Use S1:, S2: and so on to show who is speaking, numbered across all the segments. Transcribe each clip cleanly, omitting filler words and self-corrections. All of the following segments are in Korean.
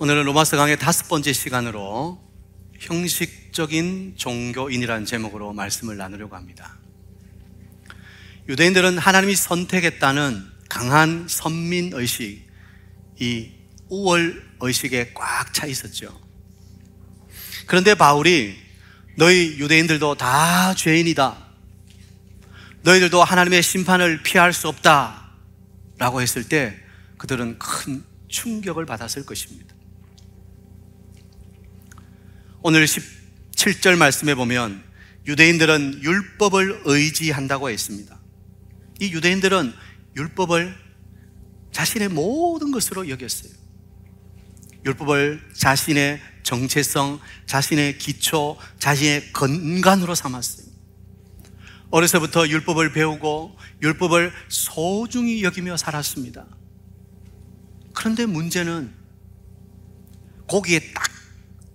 S1: 오늘은 로마서 강의 5번째 시간으로 형식적인 종교인이라는 제목으로 말씀을 나누려고 합니다. 유대인들은 하나님이 선택했다는 강한 선민의식, 이 우월의식에 꽉 차 있었죠. 그런데 바울이 너희 유대인들도 다 죄인이다, 너희들도 하나님의 심판을 피할 수 없다 라고 했을 때 그들은 큰 충격을 받았을 것입니다. 오늘 17절 말씀에 보면 유대인들은 율법을 의지한다고 했습니다. 이 유대인들은 율법을 자신의 모든 것으로 여겼어요. 율법을 자신의 정체성, 자신의 기초, 자신의 건강으로 삼았어요. 어려서부터 율법을 배우고 율법을 소중히 여기며 살았습니다. 그런데 문제는 거기에 딱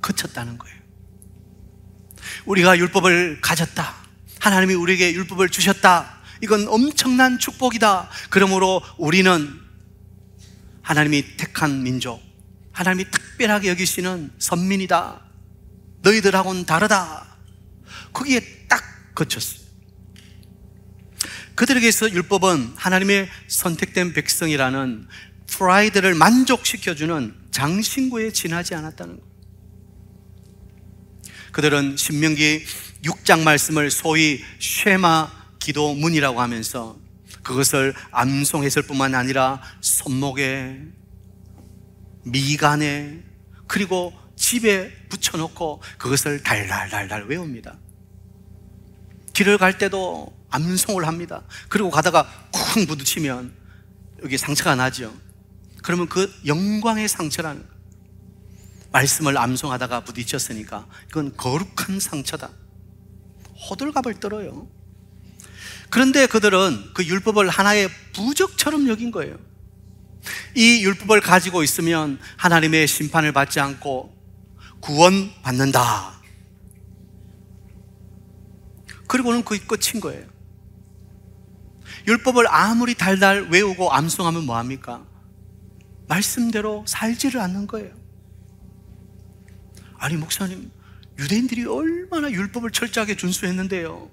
S1: 그쳤다는 거예요. 우리가 율법을 가졌다, 하나님이 우리에게 율법을 주셨다, 이건 엄청난 축복이다. 그러므로 우리는 하나님이 택한 민족, 하나님이 특별하게 여기시는 선민이다, 너희들하고는 다르다. 거기에 딱 그쳤어요. 그들에게서 율법은 하나님의 선택된 백성이라는 프라이드를 만족시켜주는 장신구에 지나지 않았다는 거예요. 그들은 신명기 6장 말씀을 소위 쉐마 기도문이라고 하면서 그것을 암송했을 뿐만 아니라 손목에, 미간에, 그리고 집에 붙여놓고 그것을 달달달달 외웁니다. 길을 갈 때도 암송을 합니다. 그리고 가다가 쿵 부딪히면 여기 상처가 나죠. 그러면 그 영광의 상처라는 거예요. 말씀을 암송하다가 부딪혔으니까 이건 거룩한 상처다, 호들갑을 떨어요. 그런데 그들은 그 율법을 하나의 부적처럼 여긴 거예요. 이 율법을 가지고 있으면 하나님의 심판을 받지 않고 구원받는다. 그리고는 그게 끝인 거예요. 율법을 아무리 달달 외우고 암송하면 뭐합니까? 말씀대로 살지를 않는 거예요. 아니 목사님, 유대인들이 얼마나 율법을 철저하게 준수했는데요,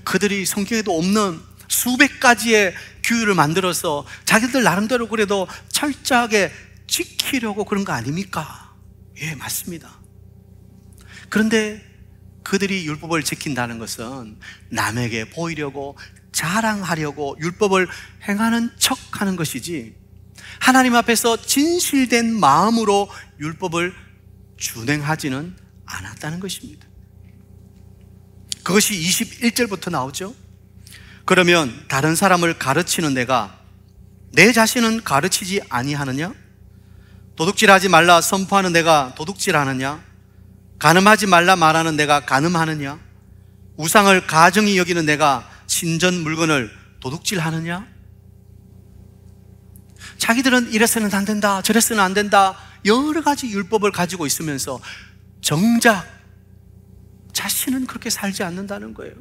S1: 그들이 성경에도 없는 수백 가지의 규율을 만들어서 자기들 나름대로 그래도 철저하게 지키려고 그런 거 아닙니까? 예, 맞습니다. 그런데 그들이 율법을 지킨다는 것은 남에게 보이려고, 자랑하려고 율법을 행하는 척하는 것이지 하나님 앞에서 진실된 마음으로 율법을 준행하지는 않았다는 것입니다. 그것이 21절부터 나오죠. 그러면 다른 사람을 가르치는 내가 내 자신은 가르치지 아니하느냐? 도둑질하지 말라 선포하는 내가 도둑질하느냐? 간음하지 말라 말하는 내가 간음하느냐? 우상을 가증히 여기는 내가 신전 물건을 도둑질하느냐? 자기들은 이래서는 안 된다, 저래서는 안 된다, 여러 가지 율법을 가지고 있으면서 정작 자신은 그렇게 살지 않는다는 거예요.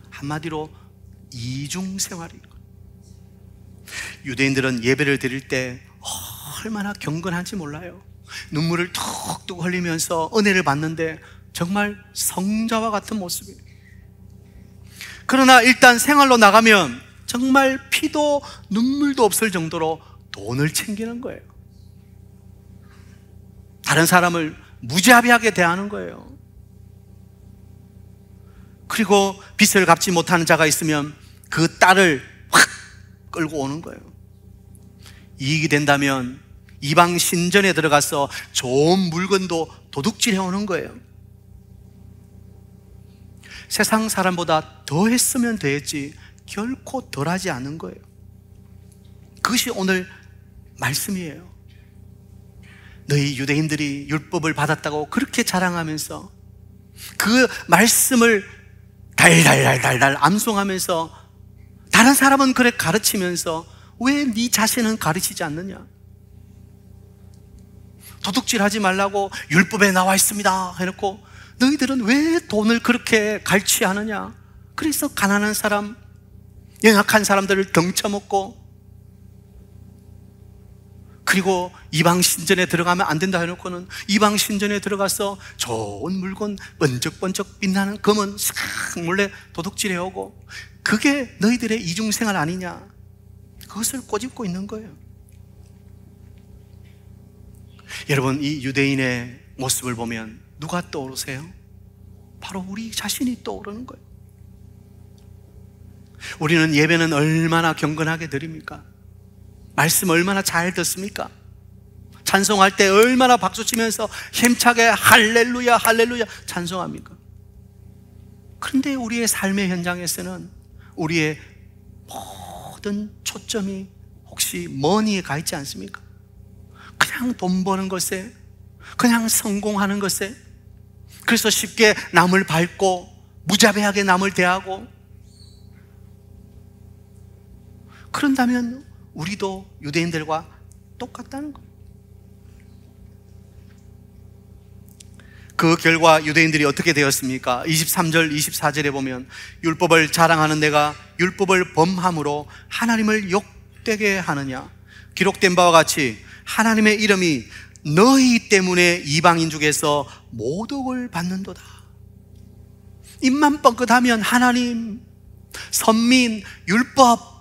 S1: 한마디로 이중생활인 거예요. 유대인들은 예배를 드릴 때 얼마나 경건한지 몰라요. 눈물을 툭툭 흘리면서 은혜를 받는데 정말 성자와 같은 모습이에요. 그러나 일단 생활로 나가면 정말 피도 눈물도 없을 정도로 돈을 챙기는 거예요. 다른 사람을 무자비하게 대하는 거예요. 그리고 빚을 갚지 못하는 자가 있으면 그 딸을 확 끌고 오는 거예요. 이익이 된다면 이방 신전에 들어가서 좋은 물건도 도둑질해 오는 거예요. 세상 사람보다 더 했으면 됐지 결코 덜하지 않은 거예요. 그것이 오늘 말씀이에요. 너희 유대인들이 율법을 받았다고 그렇게 자랑하면서 그 말씀을 달달달달달 암송하면서 다른 사람은 그래 가르치면서 왜 네 자신은 가르치지 않느냐? 도둑질하지 말라고 율법에 나와 있습니다 해놓고 너희들은 왜 돈을 그렇게 갈취하느냐? 그래서 가난한 사람, 연약한 사람들을 등쳐먹고 그리고 이방 신전에 들어가면 안 된다 해놓고는 이방 신전에 들어가서 좋은 물건 번쩍번쩍 빛나는 금은 싹 몰래 도둑질해오고, 그게 너희들의 이중생활 아니냐? 그것을 꼬집고 있는 거예요. 여러분, 이 유대인의 모습을 보면 누가 떠오르세요? 바로 우리 자신이 떠오르는 거예요. 우리는 예배는 얼마나 경건하게 드립니까? 말씀 얼마나 잘 듣습니까? 찬송할 때 얼마나 박수치면서 힘차게 할렐루야 할렐루야 찬송합니까? 그런데 우리의 삶의 현장에서는 우리의 모든 초점이 혹시 머니에 가 있지 않습니까? 그냥 돈 버는 것에, 그냥 성공하는 것에, 그래서 쉽게 남을 밟고 무자비하게 남을 대하고, 그런다면 우리도 유대인들과 똑같다는 거예요. 그 결과 유대인들이 어떻게 되었습니까? 23절, 24절에 보면 율법을 자랑하는 내가 율법을 범함으로 하나님을 욕되게 하느냐? 기록된 바와 같이 하나님의 이름이 너희 때문에 이방인 중에서 모독을 받는도다. 입만 뻥끗하면 하나님, 선민, 율법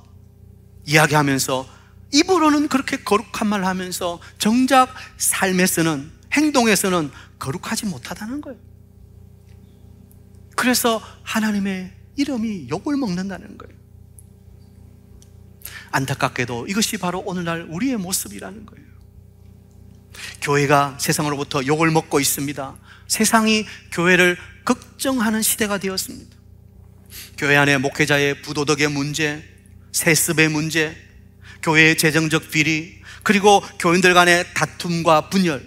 S1: 이야기하면서 입으로는 그렇게 거룩한 말 하면서 정작 삶에서는, 행동에서는 거룩하지 못하다는 거예요. 그래서 하나님의 이름이 욕을 먹는다는 거예요. 안타깝게도 이것이 바로 오늘날 우리의 모습이라는 거예요. 교회가 세상으로부터 욕을 먹고 있습니다. 세상이 교회를 걱정하는 시대가 되었습니다. 교회 안에 목회자의 부도덕의 문제, 세습의 문제, 교회의 재정적 비리, 그리고 교인들 간의 다툼과 분열.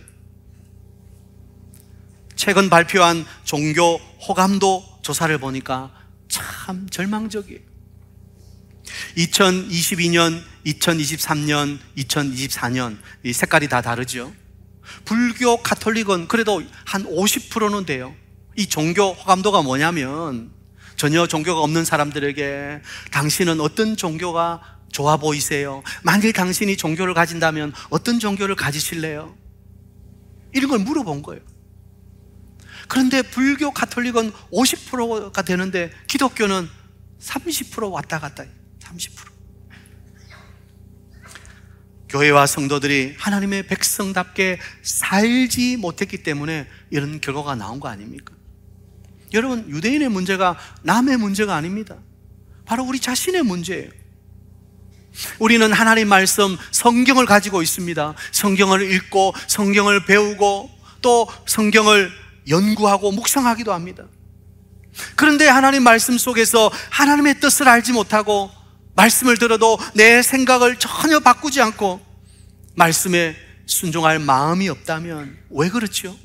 S1: 최근 발표한 종교 호감도 조사를 보니까 참 절망적이에요. 2022년, 2023년, 2024년 이 색깔이 다 다르죠. 불교, 가톨릭은 그래도 한 50%는 돼요. 이 종교 호감도가 뭐냐면 전혀 종교가 없는 사람들에게 당신은 어떤 종교가 좋아 보이세요? 만일 당신이 종교를 가진다면 어떤 종교를 가지실래요? 이런 걸 물어본 거예요. 그런데 불교, 가톨릭은 50%가 되는데 기독교는 30% 왔다 갔다 해요. 30%. 교회와 성도들이 하나님의 백성답게 살지 못했기 때문에 이런 결과가 나온 거 아닙니까? 여러분, 유대인의 문제가 남의 문제가 아닙니다. 바로 우리 자신의 문제예요. 우리는 하나님 말씀, 성경을 가지고 있습니다. 성경을 읽고 성경을 배우고 또 성경을 연구하고 묵상하기도 합니다. 그런데 하나님 말씀 속에서 하나님의 뜻을 알지 못하고 말씀을 들어도 내 생각을 전혀 바꾸지 않고 말씀에 순종할 마음이 없다면 왜 그렇죠?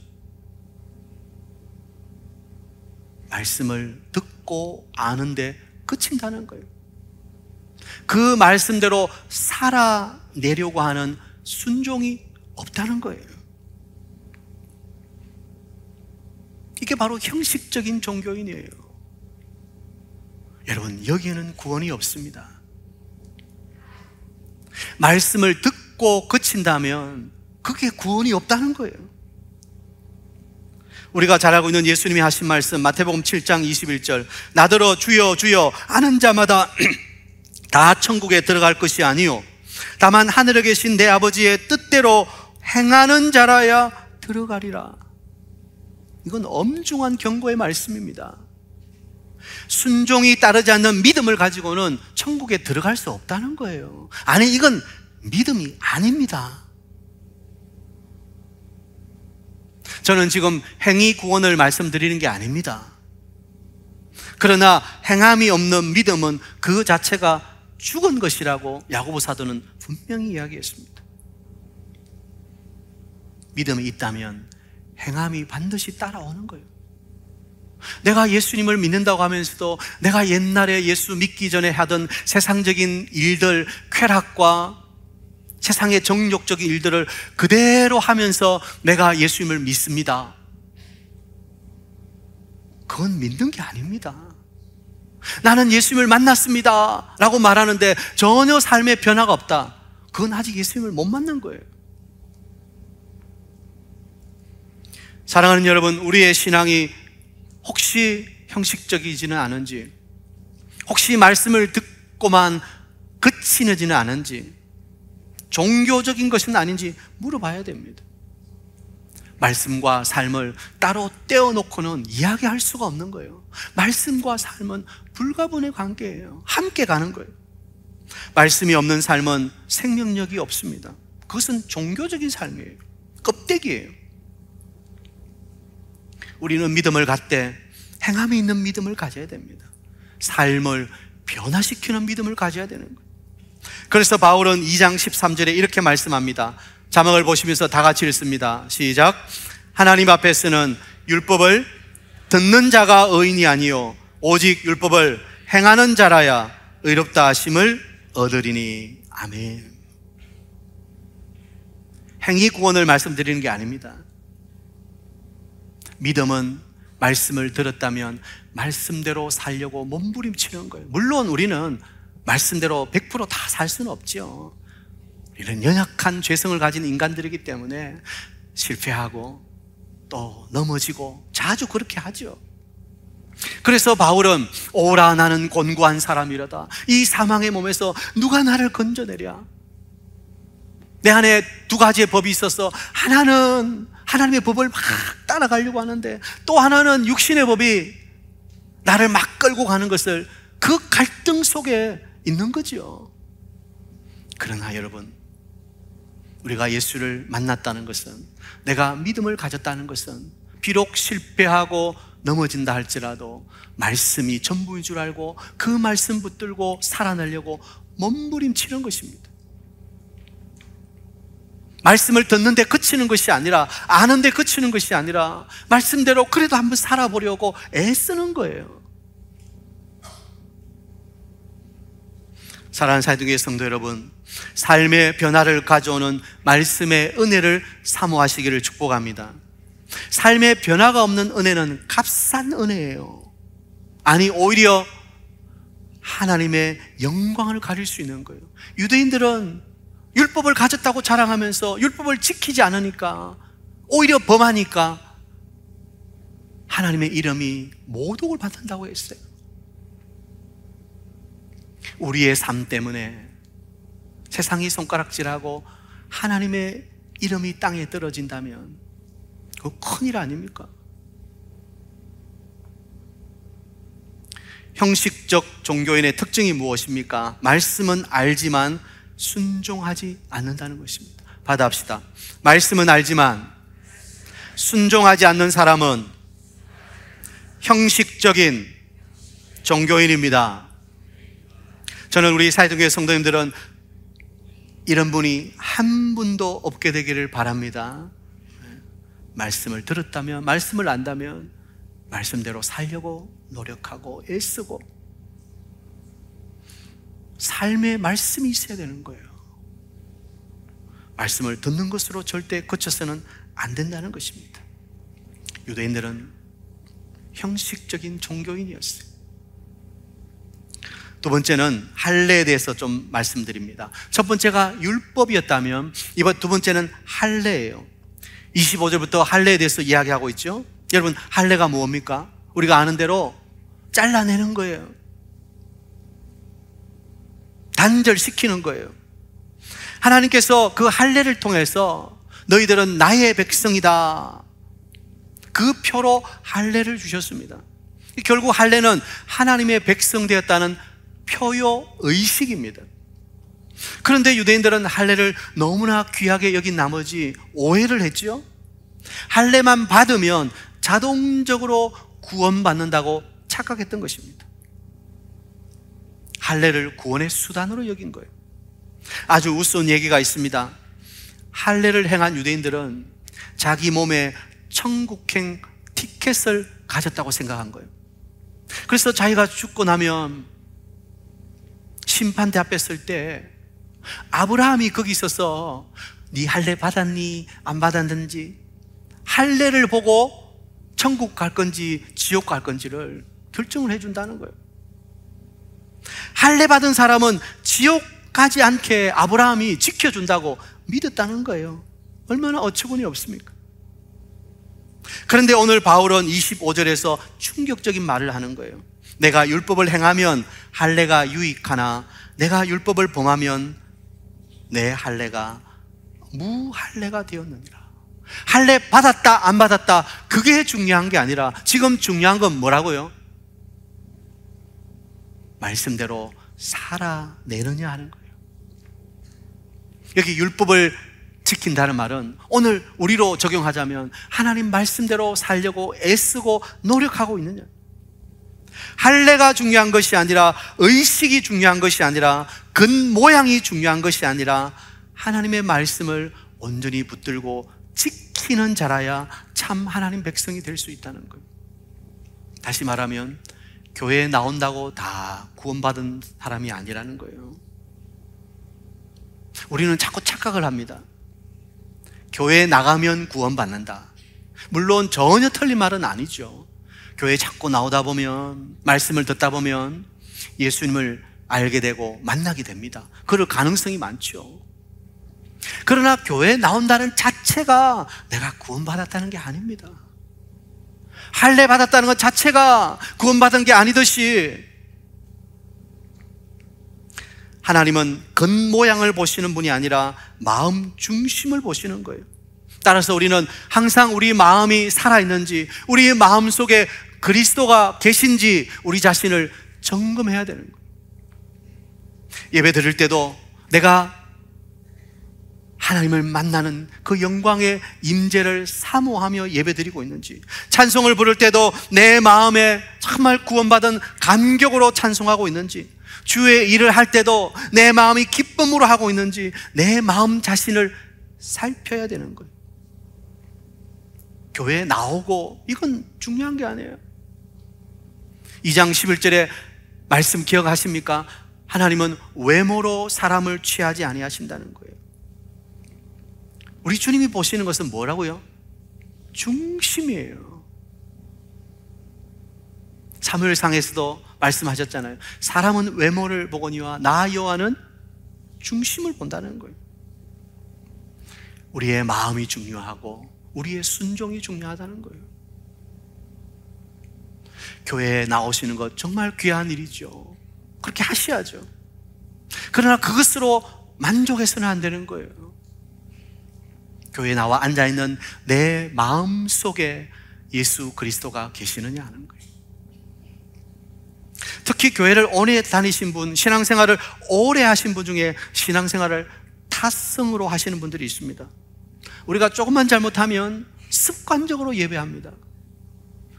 S1: 말씀을 듣고 아는데 그친다는 거예요. 그 말씀대로 살아내려고 하는 순종이 없다는 거예요. 이게 바로 형식적인 종교인이에요. 여러분, 여기에는 구원이 없습니다. 말씀을 듣고 그친다면 그게 구원이 없다는 거예요. 우리가 잘 알고 있는 예수님이 하신 말씀, 마태복음 7장 21절, 나더러 주여 주여 아는 자마다 다 천국에 들어갈 것이 아니요 다만 하늘에 계신 내 아버지의 뜻대로 행하는 자라야 들어가리라. 이건 엄중한 경고의 말씀입니다. 순종이 따르지 않는 믿음을 가지고는 천국에 들어갈 수 없다는 거예요. 아니, 이건 믿음이 아닙니다. 저는 지금 행위 구원을 말씀드리는 게 아닙니다. 그러나 행함이 없는 믿음은 그 자체가 죽은 것이라고 야고보 사도는 분명히 이야기했습니다. 믿음이 있다면 행함이 반드시 따라오는 거예요. 내가 예수님을 믿는다고 하면서도 내가 옛날에 예수 믿기 전에 하던 세상적인 일들, 쾌락과 세상의 정욕적인 일들을 그대로 하면서 내가 예수님을 믿습니다. 그건 믿는 게 아닙니다. 나는 예수님을 만났습니다 라고 말하는데 전혀 삶의 변화가 없다. 그건 아직 예수님을 못 만난 거예요. 사랑하는 여러분, 우리의 신앙이 혹시 형식적이지는 않은지, 혹시 말씀을 듣고만 그치지는 않은지, 종교적인 것은 아닌지 물어봐야 됩니다. 말씀과 삶을 따로 떼어놓고는 이야기할 수가 없는 거예요. 말씀과 삶은 불가분의 관계예요. 함께 가는 거예요. 말씀이 없는 삶은 생명력이 없습니다. 그것은 종교적인 삶이에요. 껍데기예요. 우리는 믿음을 갖되 행함이 있는 믿음을 가져야 됩니다. 삶을 변화시키는 믿음을 가져야 되는 거예요. 그래서 바울은 2장 13절에 이렇게 말씀합니다. 자막을 보시면서 다 같이 읽습니다. 시작. 하나님 앞에서는 율법을 듣는 자가 의인이 아니요 오직 율법을 행하는 자라야 의롭다 하심을 얻으리니. 아멘. 행위 구원을 말씀드리는 게 아닙니다. 믿음은 말씀을 들었다면 말씀대로 살려고 몸부림치는 거예요. 물론 우리는 말씀대로 100% 다 살 수는 없죠. 우리는 연약한 죄성을 가진 인간들이기 때문에 실패하고 또 넘어지고 자주 그렇게 하죠. 그래서 바울은 오라 나는 곤고한 사람이로다. 이 사망의 몸에서 누가 나를 건져내랴. 내 안에 두 가지의 법이 있어서 하나는 하나님의 법을 막 따라가려고 하는데 또 하나는 육신의 법이 나를 막 끌고 가는 것을, 그 갈등 속에 있는 거죠. 그러나 여러분, 우리가 예수를 만났다는 것은, 내가 믿음을 가졌다는 것은 비록 실패하고 넘어진다 할지라도 말씀이 전부인 줄 알고 그 말씀 붙들고 살아내려고 몸부림치는 것입니다. 말씀을 듣는데 그치는 것이 아니라, 아는데 그치는 것이 아니라 말씀대로 그래도 한번 살아보려고 애쓰는 거예요. 사랑하는 사랑의 성도 여러분, 삶의 변화를 가져오는 말씀의 은혜를 사모하시기를 축복합니다. 삶의 변화가 없는 은혜는 값싼 은혜예요. 아니, 오히려 하나님의 영광을 가릴 수 있는 거예요. 유대인들은 율법을 가졌다고 자랑하면서 율법을 지키지 않으니까, 오히려 범하니까 하나님의 이름이 모독을 받는다고 했어요. 우리의 삶 때문에 세상이 손가락질하고 하나님의 이름이 땅에 떨어진다면 그거 큰일 아닙니까? 형식적 종교인의 특징이 무엇입니까? 말씀은 알지만 순종하지 않는다는 것입니다. 받아합시다. 말씀은 알지만 순종하지 않는 사람은 형식적인 종교인입니다. 저는 우리 사회동교회 성도님들은 이런 분이 한 분도 없게 되기를 바랍니다. 말씀을 들었다면, 말씀을 안다면 말씀대로 살려고 노력하고 애쓰고 삶에 말씀이 있어야 되는 거예요. 말씀을 듣는 것으로 절대 그쳐서는 안 된다는 것입니다. 유대인들은 형식적인 종교인이었어요. 두 번째는 할례에 대해서 좀 말씀드립니다. 첫 번째가 율법이었다면 이번 두 번째는 할례예요. 25절부터 할례에 대해서 이야기하고 있죠. 여러분, 할례가 뭡니까? 우리가 아는 대로 잘라내는 거예요. 단절시키는 거예요. 하나님께서 그 할례를 통해서 너희들은 나의 백성이다, 그 표로 할례를 주셨습니다. 결국 할례는 하나님의 백성 되었다는 표요 의식입니다. 그런데 유대인들은 할례를 너무나 귀하게 여긴 나머지 오해를 했죠. 할례만 받으면 자동적으로 구원받는다고 착각했던 것입니다. 할례를 구원의 수단으로 여긴 거예요. 아주 우스운 얘기가 있습니다. 할례를 행한 유대인들은 자기 몸에 천국행 티켓을 가졌다고 생각한 거예요. 그래서 자기가 죽고 나면 심판대 앞에 설 때 아브라함이 거기 있어서 네 할례 받았니 안 받았는지, 할례를 보고 천국 갈 건지 지옥 갈 건지를 결정을 해준다는 거예요. 할례 받은 사람은 지옥 가지 않게 아브라함이 지켜준다고 믿었다는 거예요. 얼마나 어처구니 없습니까? 그런데 오늘 바울은 25절에서 충격적인 말을 하는 거예요. 내가 율법을 행하면 할례가 유익하나 내가 율법을 범하면 내 할례가 무할례가 되었느니라. 할례 받았다 안 받았다 그게 중요한 게 아니라 지금 중요한 건 뭐라고요? 말씀대로 살아내느냐 하는 거예요. 여기 율법을 지킨다는 말은 오늘 우리로 적용하자면 하나님 말씀대로 살려고 애쓰고 노력하고 있느냐. 할례가 중요한 것이 아니라 의식이 중요한 것이 아니라 겉모양이 중요한 것이 아니라 하나님의 말씀을 온전히 붙들고 지키는 자라야 참 하나님 백성이 될 수 있다는 거예요. 다시 말하면 교회에 나온다고 다 구원받은 사람이 아니라는 거예요. 우리는 자꾸 착각을 합니다. 교회에 나가면 구원받는다. 물론 전혀 틀린 말은 아니죠. 교회에 자꾸 나오다 보면, 말씀을 듣다 보면 예수님을 알게 되고 만나게 됩니다. 그럴 가능성이 많죠. 그러나 교회에 나온다는 자체가 내가 구원받았다는 게 아닙니다. 할례 받았다는 것 자체가 구원받은 게 아니듯이 하나님은 겉모양을 보시는 분이 아니라 마음 중심을 보시는 거예요. 따라서 우리는 항상 우리 마음이 살아있는지, 우리 마음 속에 그리스도가 계신지 우리 자신을 점검해야 되는 거예요. 예배 드릴 때도 내가 하나님을 만나는 그 영광의 임재를 사모하며 예배드리고 있는지, 찬송을 부를 때도 내 마음에 정말 구원받은 감격으로 찬송하고 있는지, 주의 일을 할 때도 내 마음이 기쁨으로 하고 있는지 내 마음 자신을 살펴야 되는 거예요. 교회에 나오고 이건 중요한 게 아니에요. 2장 11절에 말씀 기억하십니까? 하나님은 외모로 사람을 취하지 아니하신다는 거예요. 우리 주님이 보시는 것은 뭐라고요? 중심이에요. 사무엘상에서도 말씀하셨잖아요. 사람은 외모를 보거니와 나 여호와는 중심을 본다는 거예요. 우리의 마음이 중요하고 우리의 순종이 중요하다는 거예요. 교회에 나오시는 것 정말 귀한 일이죠. 그렇게 하셔야죠. 그러나 그것으로 만족해서는 안 되는 거예요. 교회에 나와 앉아있는 내 마음 속에 예수 그리스도가 계시느냐 하는 거예요. 특히 교회를 오래 다니신 분, 신앙생활을 오래 하신 분 중에 신앙생활을 타성으로 하시는 분들이 있습니다. 우리가 조금만 잘못하면 습관적으로 예배합니다.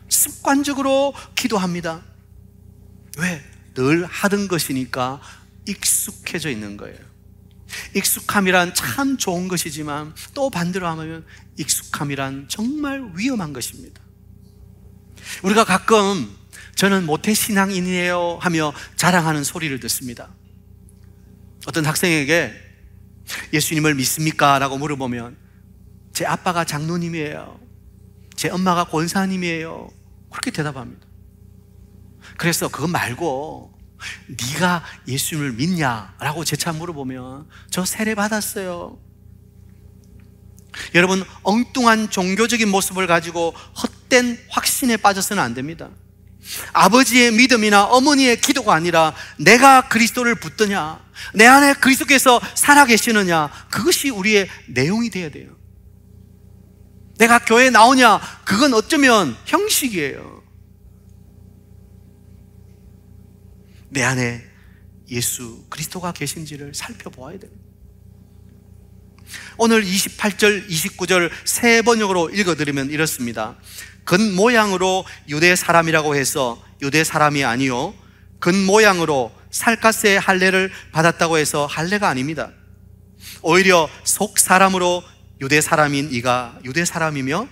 S1: 습관적으로 기도합니다. 왜? 늘 하던 것이니까 익숙해져 있는 거예요. 익숙함이란 참 좋은 것이지만 또 반대로 하면 익숙함이란 정말 위험한 것입니다. 우리가 가끔 저는 모태신앙인이에요 하며 자랑하는 소리를 듣습니다. 어떤 학생에게 예수님을 믿습니까? 라고 물어보면 제 아빠가 장로님이에요, 제 엄마가 권사님이에요, 그렇게 대답합니다. 그래서 그거 말고 네가 예수님을 믿냐? 라고 재차 물어보면 저 세례 받았어요. 여러분, 엉뚱한 종교적인 모습을 가지고 헛된 확신에 빠져서는 안 됩니다. 아버지의 믿음이나 어머니의 기도가 아니라 내가 그리스도를 붙드냐, 내 안에 그리스도께서 살아계시느냐, 그것이 우리의 내용이 되어야 돼요. 내가 교회에 나오냐, 그건 어쩌면 형식이에요. 내 안에 예수 그리스도가 계신지를 살펴보아야 돼요. 오늘 28절, 29절 세 번역으로 읽어드리면 이렇습니다. 겉모양으로 유대 사람이라고 해서 유대 사람이 아니요, 겉모양으로 살갗의 할례를 받았다고 해서 할례가 아닙니다. 오히려 속 사람으로 유대 사람인 이가 유대 사람이며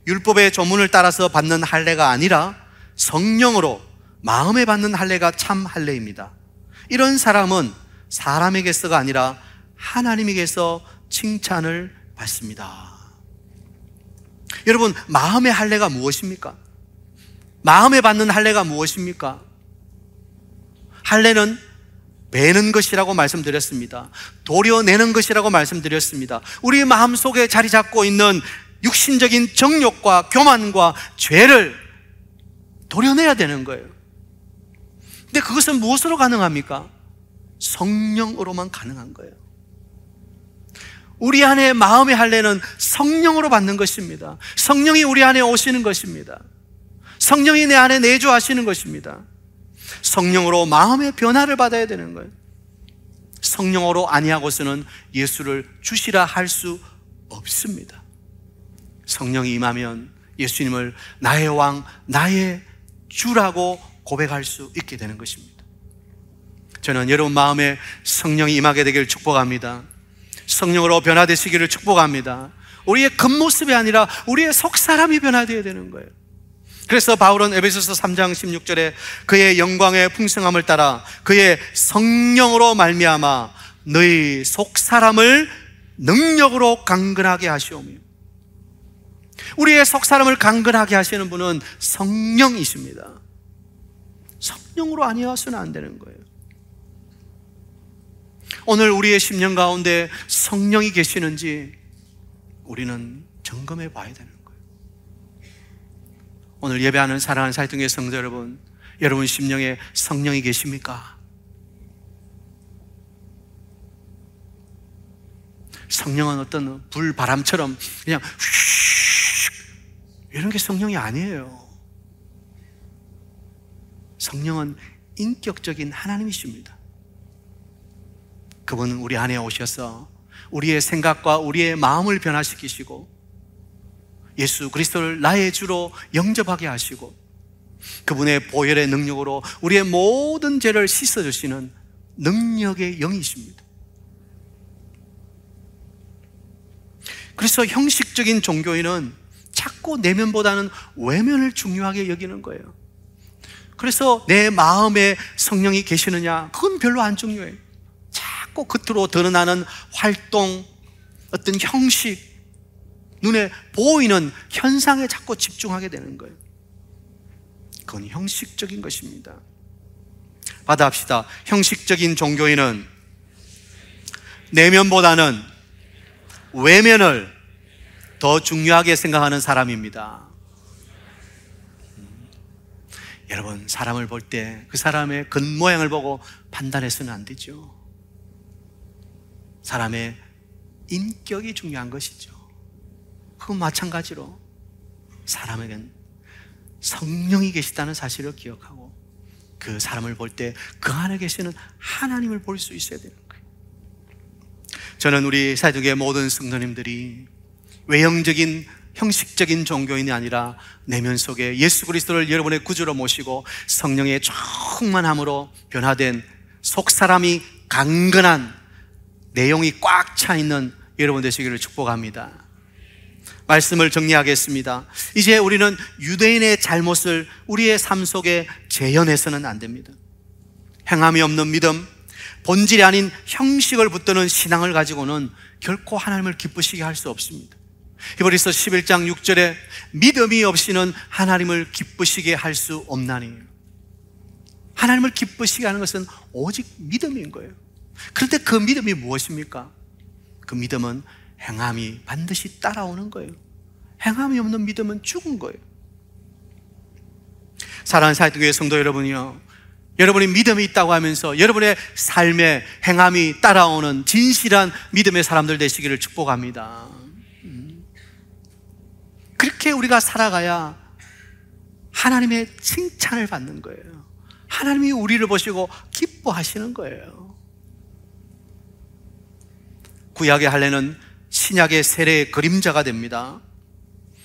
S1: 율법의 조문을 따라서 받는 할례가 아니라 성령으로 마음에 받는 할례가 참 할례입니다. 이런 사람은 사람에게서가 아니라 하나님에게서 칭찬을 받습니다. 여러분, 마음의 할례가 무엇입니까? 마음에 받는 할례가 무엇입니까? 할례는 베는 것이라고 말씀드렸습니다. 도려내는 것이라고 말씀드렸습니다. 우리 마음속에 자리 잡고 있는 육신적인 정욕과 교만과 죄를 도려내야 되는 거예요. 근데 그것은 무엇으로 가능합니까? 성령으로만 가능한 거예요. 우리 안에 마음의 할례는 성령으로 받는 것입니다. 성령이 우리 안에 오시는 것입니다. 성령이 내 안에 내주하시는 것입니다. 성령으로 마음의 변화를 받아야 되는 거예요. 성령으로 아니하고서는 예수를 주시라 할 수 없습니다. 성령이 임하면 예수님을 나의 왕, 나의 주라고 고백할 수 있게 되는 것입니다. 저는 여러분 마음에 성령이 임하게 되기를 축복합니다. 성령으로 변화되시기를 축복합니다. 우리의 겉모습이 아니라 우리의 속사람이 변화되어야 되는 거예요. 그래서 바울은 에베소서 3장 16절에 그의 영광의 풍성함을 따라 그의 성령으로 말미암아 너희 속사람을 능력으로 강건하게 하시오며, 우리의 속사람을 강건하게 하시는 분은 성령이십니다. 성령으로 아니어서는 안 되는 거예요. 오늘 우리의 심령 가운데 성령이 계시는지 우리는 점검해 봐야 되는 거예요. 오늘 예배하는 사랑하는 사이통의 성도 여러분, 여러분 심령에 성령이 계십니까? 성령은 어떤 불바람처럼 그냥 이런 게 성령이 아니에요. 성령은 인격적인 하나님이십니다. 그분은 우리 안에 오셔서 우리의 생각과 우리의 마음을 변화시키시고 예수 그리스도를 나의 주로 영접하게 하시고 그분의 보혈의 능력으로 우리의 모든 죄를 씻어주시는 능력의 영이십니다. 그래서 형식적인 종교인은 자꾸 내면보다는 외면을 중요하게 여기는 거예요. 그래서 내 마음에 성령이 계시느냐, 그건 별로 안 중요해요. 자꾸 겉으로 드러나는 활동, 어떤 형식, 눈에 보이는 현상에 자꾸 집중하게 되는 거예요. 그건 형식적인 것입니다. 받아합시다. 형식적인 종교인은 내면보다는 외면을 더 중요하게 생각하는 사람입니다. 여러분, 사람을 볼 때 그 사람의 겉모양을 보고 판단해서는 안 되죠. 사람의 인격이 중요한 것이죠. 그건 마찬가지로 사람에겐 성령이 계시다는 사실을 기억하고 그 사람을 볼 때 그 안에 계시는 하나님을 볼 수 있어야 되는 거예요. 저는 우리 사회적의 모든 성도님들이 외형적인 형식적인 종교인이 아니라 내면 속에 예수 그리스도를 여러분의 구주로 모시고 성령의 충만함으로 변화된 속사람이 강건한 내용이 꽉 차 있는 여러분 되시기를 축복합니다. 말씀을 정리하겠습니다. 이제 우리는 유대인의 잘못을 우리의 삶 속에 재현해서는 안 됩니다. 행함이 없는 믿음, 본질이 아닌 형식을 붙드는 신앙을 가지고는 결코 하나님을 기쁘시게 할 수 없습니다. 히브리서 11장 6절에 믿음이 없이는 하나님을 기쁘시게 할 수 없나니, 하나님을 기쁘시게 하는 것은 오직 믿음인 거예요. 그런데 그 믿음이 무엇입니까? 그 믿음은 행함이 반드시 따라오는 거예요. 행함이 없는 믿음은 죽은 거예요. 사랑하는 사회교회 성도 여러분이요, 여러분이 믿음이 있다고 하면서 여러분의 삶에 행함이 따라오는 진실한 믿음의 사람들 되시기를 축복합니다. 그렇게 우리가 살아가야 하나님의 칭찬을 받는 거예요. 하나님이 우리를 보시고 기뻐하시는 거예요. 구약의 할례는 신약의 세례의 그림자가 됩니다.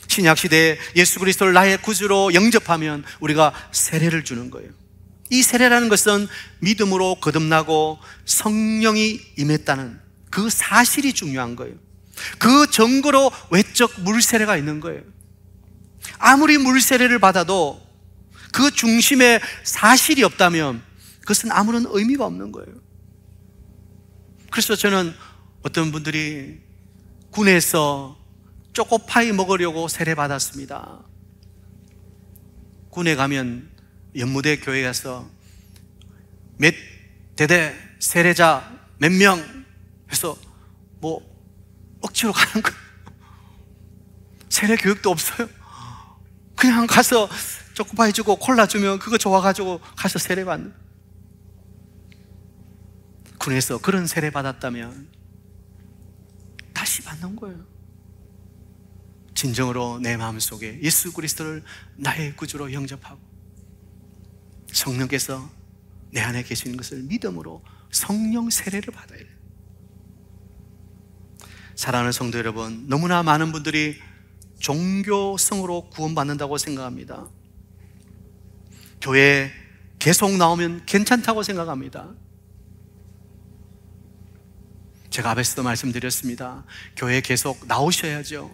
S1: 신약 시대에 예수 그리스도를 나의 구주로 영접하면 우리가 세례를 주는 거예요. 이 세례라는 것은 믿음으로 거듭나고 성령이 임했다는 그 사실이 중요한 거예요. 그 증거로 외적 물세례가 있는 거예요. 아무리 물세례를 받아도 그 중심에 사실이 없다면 그것은 아무런 의미가 없는 거예요. 그래서 저는 어떤 분들이 군에서 초코파이 먹으려고 세례 받았습니다. 군에 가면 연무대 교회에 가서 몇 대대 세례자 몇 명 해서 뭐 억지로 가는 거예요. 세례 교육도 없어요. 그냥 가서 초코파이 주고 콜라 주면 그거 좋아가지고 가서 세례 받는. 군에서 그런 세례 받았다면 다시 받는 거예요. 진정으로 내 마음속에 예수 그리스도를 나의 구주로 영접하고 성령께서 내 안에 계시는 것을 믿음으로 성령 세례를 받아야 돼요. 사랑하는 성도 여러분, 너무나 많은 분들이 종교성으로 구원받는다고 생각합니다. 교회에 계속 나오면 괜찮다고 생각합니다. 제가 앞에서도 말씀드렸습니다. 교회에 계속 나오셔야죠.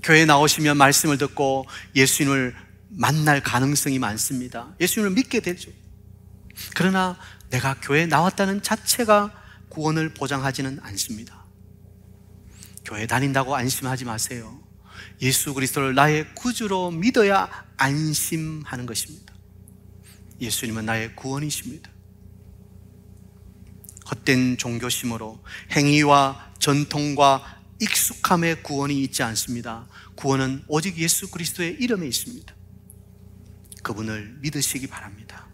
S1: 교회에 나오시면 말씀을 듣고 예수님을 만날 가능성이 많습니다. 예수님을 믿게 되죠. 그러나 내가 교회에 나왔다는 자체가 구원을 보장하지는 않습니다. 교회 다닌다고 안심하지 마세요. 예수 그리스도를 나의 구주로 믿어야 안심하는 것입니다. 예수님은 나의 구원이십니다. 헛된 종교심으로 행위와 전통과 익숙함의 구원이 있지 않습니다. 구원은 오직 예수 그리스도의 이름에 있습니다. 그분을 믿으시기 바랍니다.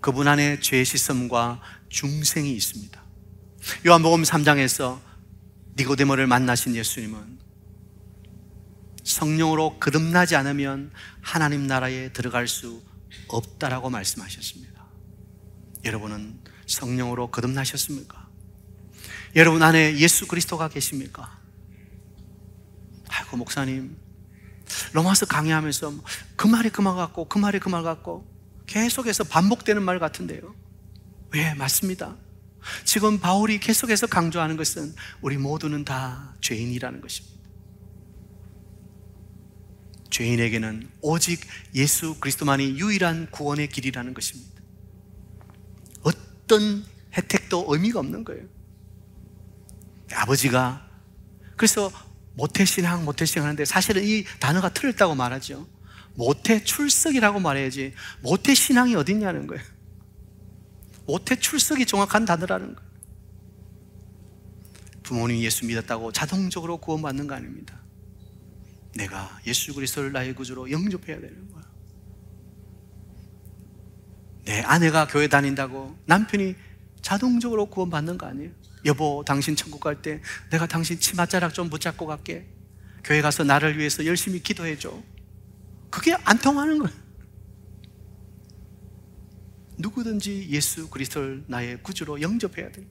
S1: 그분 안에 죄 씻음과 중생이 있습니다. 요한복음 3장에서 니고데모를 만나신 예수님은 성령으로 거듭나지 않으면 하나님 나라에 들어갈 수 없다라고 말씀하셨습니다. 여러분은 성령으로 거듭나셨습니까? 여러분 안에 예수 그리스도가 계십니까? 아이고 목사님, 로마서 강의하면서 그 말이 그 말 같고 그 말이 그 말 같고 계속해서 반복되는 말 같은데요. 왜? 맞습니다. 지금 바울이 계속해서 강조하는 것은 우리 모두는 다 죄인이라는 것입니다. 죄인에게는 오직 예수 그리스도만이 유일한 구원의 길이라는 것입니다. 어떤 혜택도 의미가 없는 거예요. 아버지가 그래서 모태신앙 하는데 사실은 이 단어가 틀렸다고 말하죠. 모태출석이라고 말해야지 모태신앙이 어딨냐는 거예요. 모태출석이 정확한 단어라는 거예요. 부모님이 예수 믿었다고 자동적으로 구원받는 거 아닙니다. 내가 예수 그리스도를 나의 구주로 영접해야 되는 거야. 내 아내가 교회 다닌다고 남편이 자동적으로 구원받는 거 아니에요. 여보, 당신 천국 갈 때 내가 당신 치맛자락 좀 붙잡고 갈게. 교회 가서 나를 위해서 열심히 기도해줘. 그게 안 통하는 거예요. 누구든지 예수 그리스도를 나의 구주로 영접해야 돼요.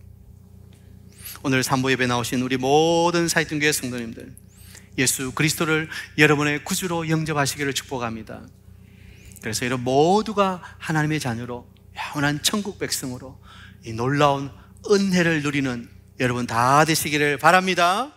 S1: 오늘 산부 예배 나오신 우리 모든 사이등교회 성도님들, 예수 그리스도를 여러분의 구주로 영접하시기를 축복합니다. 그래서 여러분 모두가 하나님의 자녀로 영원한 천국 백성으로 이 놀라운 은혜를 누리는 여러분 다 되시기를 바랍니다.